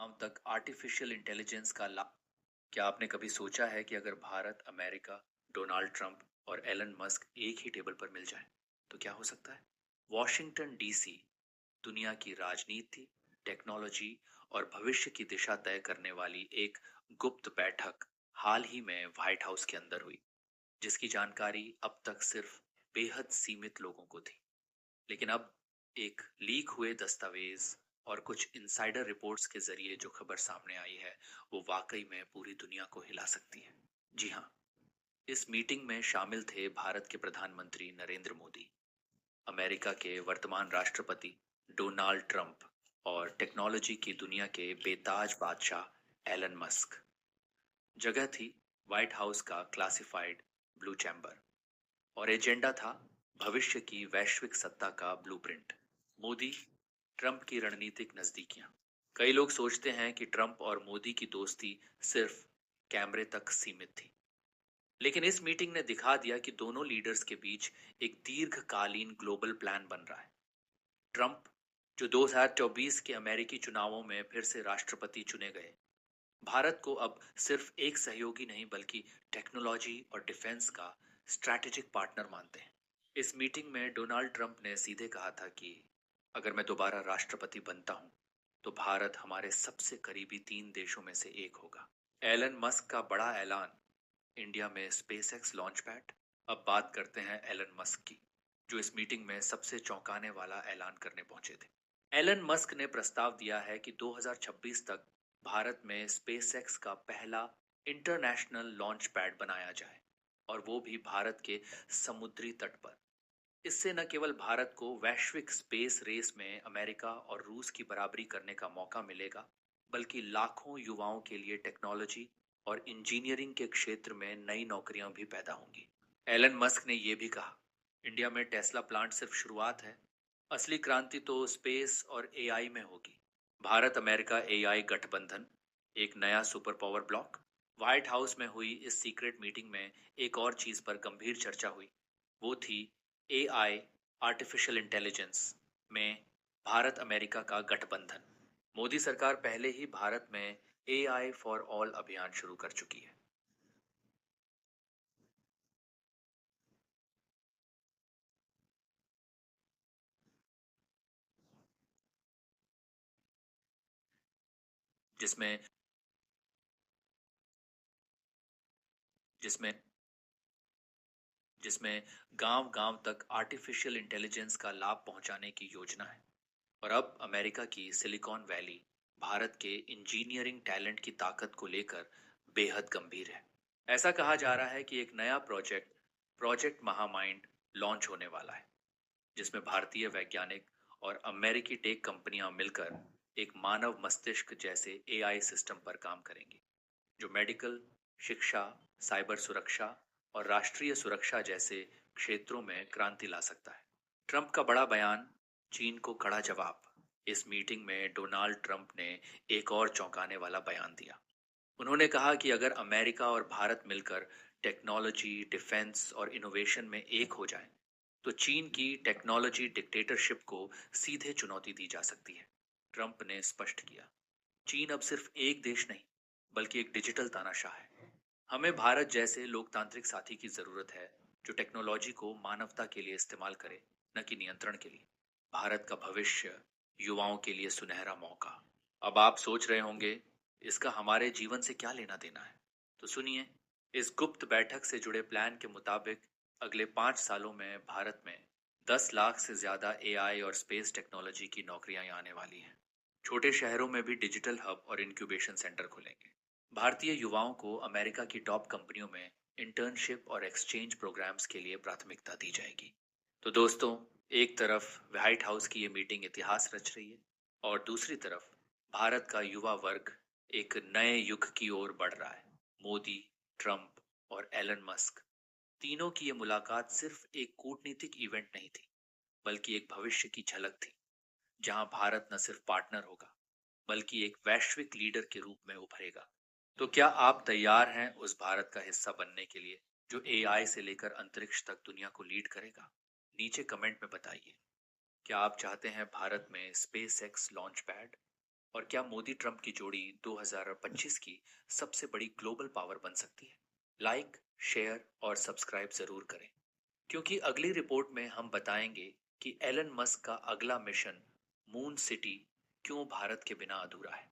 गांव तक artificial intelligence का लाभ। क्या आपने कभी सोचा है कि अगर भारत, अमेरिका, डोनाल्ड ट्रंप और एलन मस्क एक ही टेबल पर मिल जाएं, तो क्या हो सकता है? वॉशिंगटन डीसी दुनिया की राजनीति, टेक्नोलॉजी और भविष्य की दिशा तय करने वाली एक गुप्त बैठक हाल ही में व्हाइट हाउस के अंदर हुई, जिसकी जानकारी अब तक सिर्फ बेहद सीमित लोगों को थी। लेकिन अब एक लीक हुए दस्तावेज और कुछ इनसाइडर रिपोर्ट्स के जरिए जो खबर सामने आई है, वो वाकई में पूरी दुनिया को हिला सकती है। जी हाँ, इस मीटिंग में शामिल थे भारत के प्रधानमंत्री नरेंद्र मोदी, अमेरिका के वर्तमान राष्ट्रपति डोनाल्ड ट्रंप और टेक्नोलॉजी की दुनिया के बेताज बादशाह एलन मस्क। जगह थी व्हाइट हाउस का क्लासिफाइड ब्लू चैम्बर और एजेंडा था भविष्य की वैश्विक सत्ता का ब्लूप्रिंट। मोदी ट्रंप की रणनीतिक नजदीकियां। कई लोग सोचते हैं कि ट्रंप और मोदी की दोस्ती सिर्फ कैमरे तक सीमित थी, लेकिन इस मीटिंग ने दिखा दिया कि दोनों लीडर्स के बीच एक दीर्घकालीन ग्लोबल प्लान बन रहा है। ट्रंप, जो 2024 के अमेरिकी चुनावों में फिर से राष्ट्रपति चुने गए, भारत को अब सिर्फ एक सहयोगी नहीं बल्कि टेक्नोलॉजी और डिफेंस का स्ट्रैटेजिक पार्टनर मानते हैं। इस मीटिंग में डोनाल्ड ट्रंप ने सीधे कहा था कि अगर मैं दोबारा राष्ट्रपति बनता हूं, तो भारत हमारे सबसे करीबी 3 देशों में से एक होगा। एलन मस्क का बड़ा ऐलान, इंडिया में स्पेसएक्स लॉन्च पैड। अब बात करते हैं एलन मस्क की, जो इस मीटिंग में सबसे चौंकाने वाला ऐलान करने पहुंचे थे। एलन मस्क ने प्रस्ताव दिया है कि 2026 तक भारत में स्पेसएक्स का पहला इंटरनेशनल लॉन्च पैड बनाया जाए, और वो भी भारत के समुद्री तट पर। इससे न केवल भारत को वैश्विक स्पेस रेस में अमेरिका और रूस की बराबरी करने का मौका मिलेगा, बल्कि लाखों युवाओं के लिए टेक्नोलॉजी और इंजीनियरिंग के क्षेत्र में नई नौकरियां भी पैदा होंगी। एलन मस्क ने यह भी कहा, इंडिया में टेस्ला प्लांट सिर्फ शुरुआत है, असली क्रांति तो स्पेस और एआई में होगी। भारत अमेरिका एआई गठबंधन, एक नया super power block. White house में हुई इस सीक्रेट मीटिंग में एक और चीज पर गंभीर चर्चा हुई। वो थी एआई, आर्टिफिशियल इंटेलिजेंस में भारत अमेरिका का गठबंधन। मोदी सरकार पहले ही भारत में एआई फॉर ऑल अभियान शुरू कर चुकी है, जिसमें जिसमें जिसमें गांव गांव तक आर्टिफिशियल इंटेलिजेंस का लाभ पहुंचाने की योजना है। और अब अमेरिका की सिलिकॉन वैली भारत के इंजीनियरिंग टैलेंट की ताकत को लेकर बेहद गंभीर है। ऐसा कहा जा रहा है कि एक नया प्रोजेक्ट, प्रोजेक्ट महामाइंड, लॉन्च होने वाला है, जिसमें भारतीय वैज्ञानिक और अमेरिकी टेक कंपनियां मिलकर एक मानव मस्तिष्क जैसे एआई सिस्टम पर काम करेंगी, जो मेडिकल, शिक्षा, साइबर सुरक्षा और राष्ट्रीय सुरक्षा जैसे क्षेत्रों में क्रांति ला सकता है। ट्रंप का बड़ा बयान, चीन को कड़ा जवाब। इस मीटिंग में डोनाल्ड ट्रंप ने एक और चौंकाने वाला बयान दिया। उन्होंने कहा कि अगर अमेरिका और भारत मिलकर टेक्नोलॉजी, डिफेंस और इनोवेशन में एक हो जाएं, तो चीन की टेक्नोलॉजी डिक्टेटरशिप को सीधे चुनौती दी जा सकती है। ट्रंप ने स्पष्ट किया, चीन अब सिर्फ एक देश नहीं, बल्कि एक डिजिटल तानाशाह है। हमें भारत जैसे लोकतांत्रिक साथी की जरूरत है, जो टेक्नोलॉजी को मानवता के लिए इस्तेमाल करे, न कि नियंत्रण के लिए। भारत का भविष्य, युवाओं के लिए सुनहरा मौका। अब आप सोच रहे होंगे, इसका हमारे जीवन से क्या लेना देना है? तो सुनिए, इस गुप्त बैठक से जुड़े प्लान के मुताबिक अगले 5 सालों में भारत में 10 लाख से ज्यादा एआई और स्पेस टेक्नोलॉजी की नौकरियां आने वाली हैं। छोटे शहरों में भी डिजिटल हब और इंक्यूबेशन सेंटर खुलेंगे। भारतीय युवाओं को अमेरिका की टॉप कंपनियों में इंटर्नशिप और एक्सचेंज प्रोग्राम्स के लिए प्राथमिकता दी जाएगी। तो दोस्तों, एक तरफ व्हाइट हाउस की ये मीटिंग इतिहास रच रही है, और दूसरी तरफ भारत का युवा वर्ग एक नए युग की ओर बढ़ रहा है। मोदी, ट्रंप और एलन मस्क, तीनों की ये मुलाकात सिर्फ एक कूटनीतिक इवेंट नहीं थी, बल्कि एक भविष्य की झलक थी, जहां भारत न सिर्फ पार्टनर होगा, बल्कि एक वैश्विक लीडर के रूप में उभरेगा। तो क्या आप तैयार हैं उस भारत का हिस्सा बनने के लिए, जो एआई से लेकर अंतरिक्ष तक दुनिया को लीड करेगा? नीचे कमेंट में बताइए। क्या आप चाहते हैं भारत में स्पेस एक्स लॉन्च पैड, और क्या मोदी ट्रंप की जोड़ी 2025 की सबसे बड़ी ग्लोबल पावर बन सकती है? लाइक, शेयर और सब्सक्राइब जरूर करें, क्योंकि अगली रिपोर्ट में हम बताएंगे कि एलन मस्क का अगला मिशन मून सिटी क्यों भारत के बिना अधूरा है।